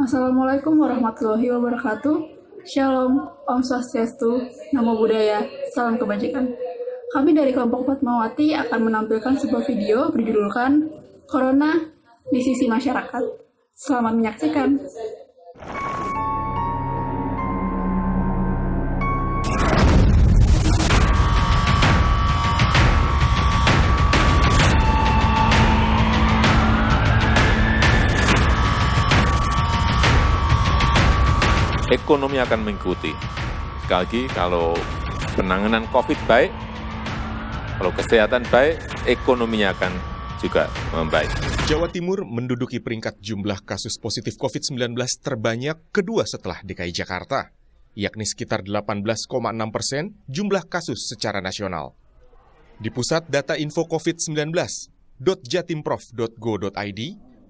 Assalamualaikum warahmatullahi wabarakatuh. Shalom, Om Swastiastu, Namo Buddhaya, Salam Kebajikan. Kami dari kelompok Fatmawati akan menampilkan sebuah video berjudulkan Corona di Sisi Masyarakat. Selamat menyaksikan. Ekonomi akan mengikuti. Sekali lagi, kalau penanganan COVID baik, kalau kesehatan baik, ekonominya akan juga membaik. Jawa Timur menduduki peringkat jumlah kasus positif COVID-19 terbanyak kedua setelah DKI Jakarta, yakni sekitar 18,6% jumlah kasus secara nasional. Di Pusat Data Info COVID-19, .jatimprof.go.id,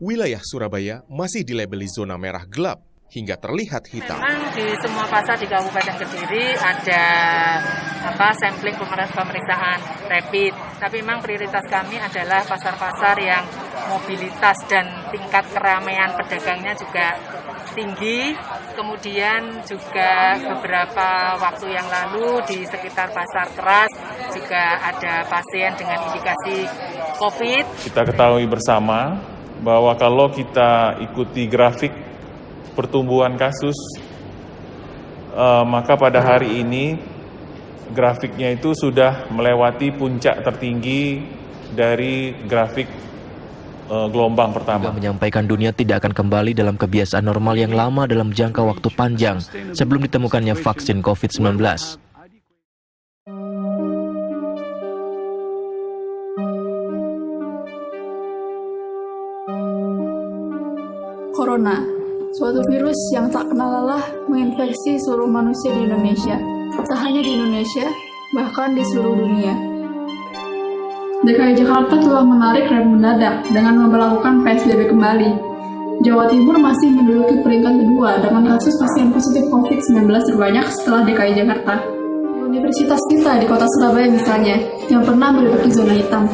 wilayah Surabaya masih dilabeli zona merah gelap hingga terlihat hitam. Memang di semua pasar di Kabupaten Kediri ada sampling pemeriksaan rapid. Tapi memang prioritas kami adalah pasar-pasar yang mobilitas dan tingkat keramaian pedagangnya juga tinggi. Kemudian juga beberapa waktu yang lalu di sekitar Pasar Keras juga ada pasien dengan indikasi COVID. Kita ketahui bersama bahwa kalau kita ikuti grafik pertumbuhan kasus, maka pada hari ini grafiknya itu sudah melewati puncak tertinggi dari grafik gelombang pertama. Juga menyampaikan dunia tidak akan kembali dalam kebiasaan normal yang lama dalam jangka waktu panjang sebelum ditemukannya vaksin COVID-19. Corona, suatu virus yang tak kenal lelah menginfeksi seluruh manusia di Indonesia. Tak hanya di Indonesia, bahkan di seluruh dunia. DKI Jakarta telah menarik rem mendadak dengan memperlakukan PSBB kembali. Jawa Timur masih menduduki peringkat kedua dengan kasus pasien positif COVID-19 terbanyak setelah DKI Jakarta. Di universitas kita di kota Surabaya misalnya, yang pernah menduduki zona hitam.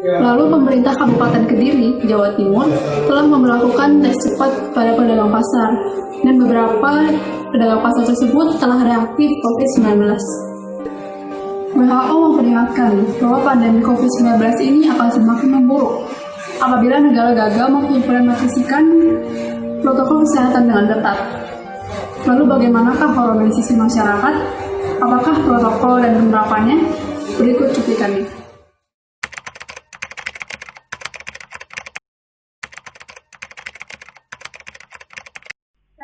Lalu pemerintah Kabupaten Kediri, Jawa Timur, telah memperlakukan tes cepat pada pedagang pasar, dan beberapa pedagang pasar tersebut telah reaktif COVID-19. WHO memperingatkan bahwa pandemi COVID-19 ini akan semakin memburuk apabila negara gagal mengimplementasikan protokol kesehatan dengan ketat. Lalu bagaimanakah corona di sisi masyarakat? Apakah protokol dan penerapannya? Berikut cuplikannya.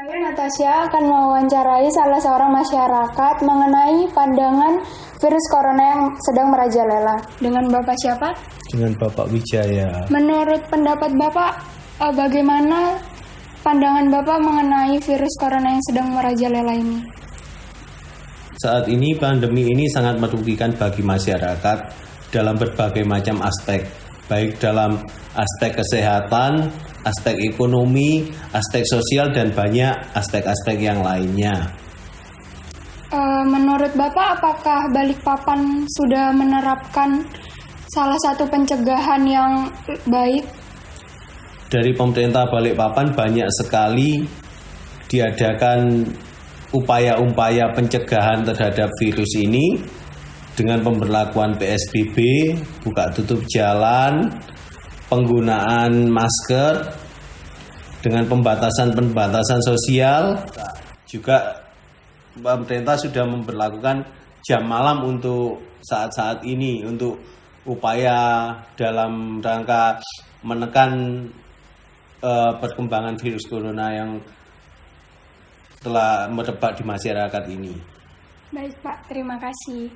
Saya Natasha akan mewawancarai salah seorang masyarakat mengenai pandangan virus corona yang sedang merajalela. Dengan Bapak siapa? Dengan Bapak Wijaya. Menurut pendapat Bapak, bagaimana pandangan Bapak mengenai virus corona yang sedang merajalela ini? Saat ini pandemi ini sangat merugikan bagi masyarakat dalam berbagai macam aspek, baik dalam aspek kesehatan, aspek ekonomi, aspek sosial, dan banyak aspek-aspek yang lainnya. Menurut Bapak, apakah Balikpapan sudah menerapkan salah satu pencegahan yang baik? Dari pemerintah Balikpapan banyak sekali diadakan upaya-upaya pencegahan terhadap virus ini dengan pemberlakuan PSBB, buka tutup jalan, penggunaan masker, dengan pembatasan sosial. Juga pemerintah sudah memberlakukan jam malam untuk saat-saat ini untuk upaya dalam rangka menekan perkembangan virus corona yang telah merebak di masyarakat ini. Baik Pak, terima kasih.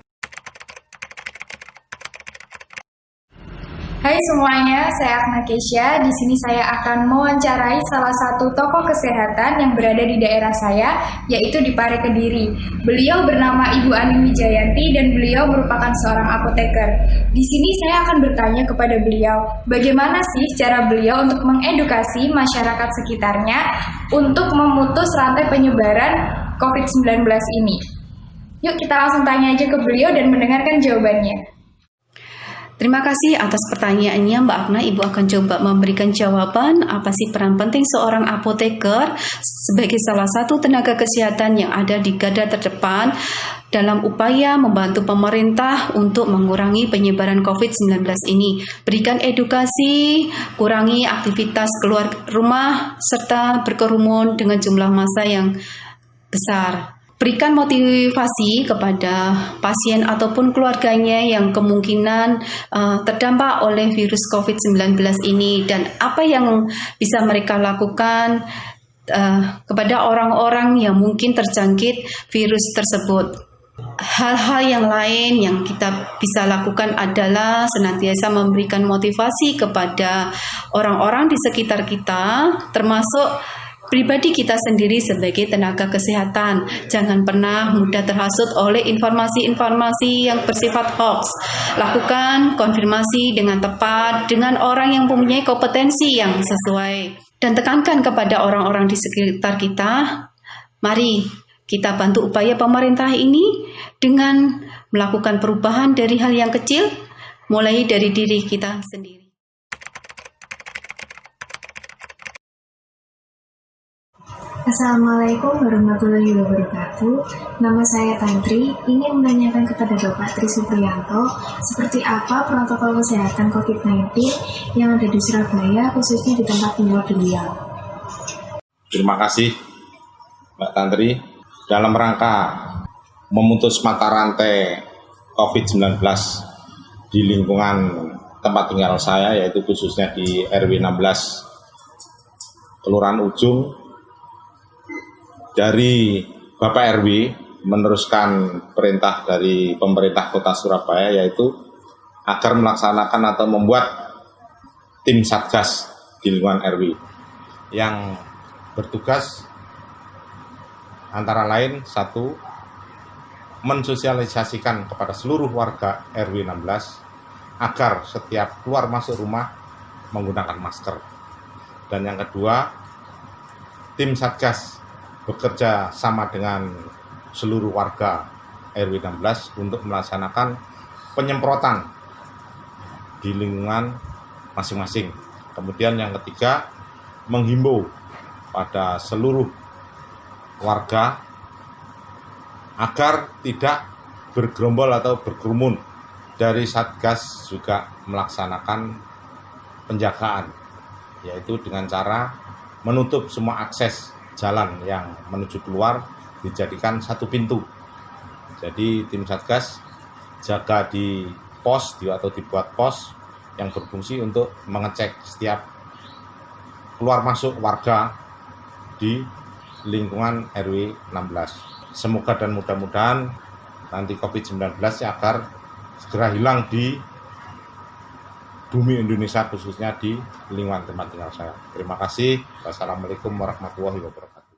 Hai semuanya, saya Akna Kesha. Di sini saya akan mewawancarai salah satu tokoh kesehatan yang berada di daerah saya, yaitu di Pare Kediri. Beliau bernama Ibu Ani Wijayanti dan beliau merupakan seorang apoteker. Di sini saya akan bertanya kepada beliau, bagaimana sih cara beliau untuk mengedukasi masyarakat sekitarnya untuk memutus rantai penyebaran COVID-19 ini. Yuk kita langsung tanya aja ke beliau dan mendengarkan jawabannya. Terima kasih atas pertanyaannya Mbak Agna. Ibu akan coba memberikan jawaban apa sih peran penting seorang apoteker sebagai salah satu tenaga kesehatan yang ada di garda terdepan dalam upaya membantu pemerintah untuk mengurangi penyebaran COVID-19 ini. Berikan edukasi, kurangi aktivitas keluar rumah, serta berkerumun dengan jumlah massa yang besar. Berikan motivasi kepada pasien ataupun keluarganya yang kemungkinan terdampak oleh virus COVID-19 ini dan apa yang bisa mereka lakukan kepada orang-orang yang mungkin terjangkit virus tersebut. Hal-hal yang lain yang kita bisa lakukan adalah senantiasa memberikan motivasi kepada orang-orang di sekitar kita, termasuk pribadi kita sendiri sebagai tenaga kesehatan. Jangan pernah mudah terhasut oleh informasi-informasi yang bersifat hoax. Lakukan konfirmasi dengan tepat dengan orang yang mempunyai kompetensi yang sesuai. Dan tekankan kepada orang-orang di sekitar kita, mari kita bantu upaya pemerintah ini dengan melakukan perubahan dari hal yang kecil, mulai dari diri kita sendiri. Assalamualaikum warahmatullahi wabarakatuh. Nama saya Tantri, ingin menanyakan kepada Bapak Tri Supriyanto, seperti apa protokol kesehatan COVID-19 yang ada di Surabaya, khususnya di tempat tinggal beliau. Terima kasih Mbak Tantri. Dalam rangka memutus mata rantai COVID-19 di lingkungan tempat tinggal saya, yaitu khususnya di RW 16 Kelurahan Ujung, dari Bapak RW meneruskan perintah dari pemerintah Kota Surabaya, yaitu agar melaksanakan atau membuat tim Satgas di lingkungan RW yang bertugas antara lain, 1, mensosialisasikan kepada seluruh warga RW 16 agar setiap keluar masuk rumah menggunakan masker. Dan yang kedua, tim Satgas bekerja sama dengan seluruh warga RW 16 untuk melaksanakan penyemprotan di lingkungan masing-masing. Kemudian yang ketiga, menghimbau pada seluruh warga agar tidak bergerombol atau berkerumun. Dari Satgas juga melaksanakan penjagaan, yaitu dengan cara menutup semua akses jalan yang menuju keluar, dijadikan satu pintu. Jadi tim Satgas jaga di pos atau dibuat pos yang berfungsi untuk mengecek setiap keluar masuk warga di lingkungan RW 16. Semoga dan mudah-mudahan nanti COVID-19 agar segera hilang di bumi Indonesia, khususnya di lingkungan tempat tinggal saya. Terima kasih. Wassalamualaikum warahmatullahi wabarakatuh.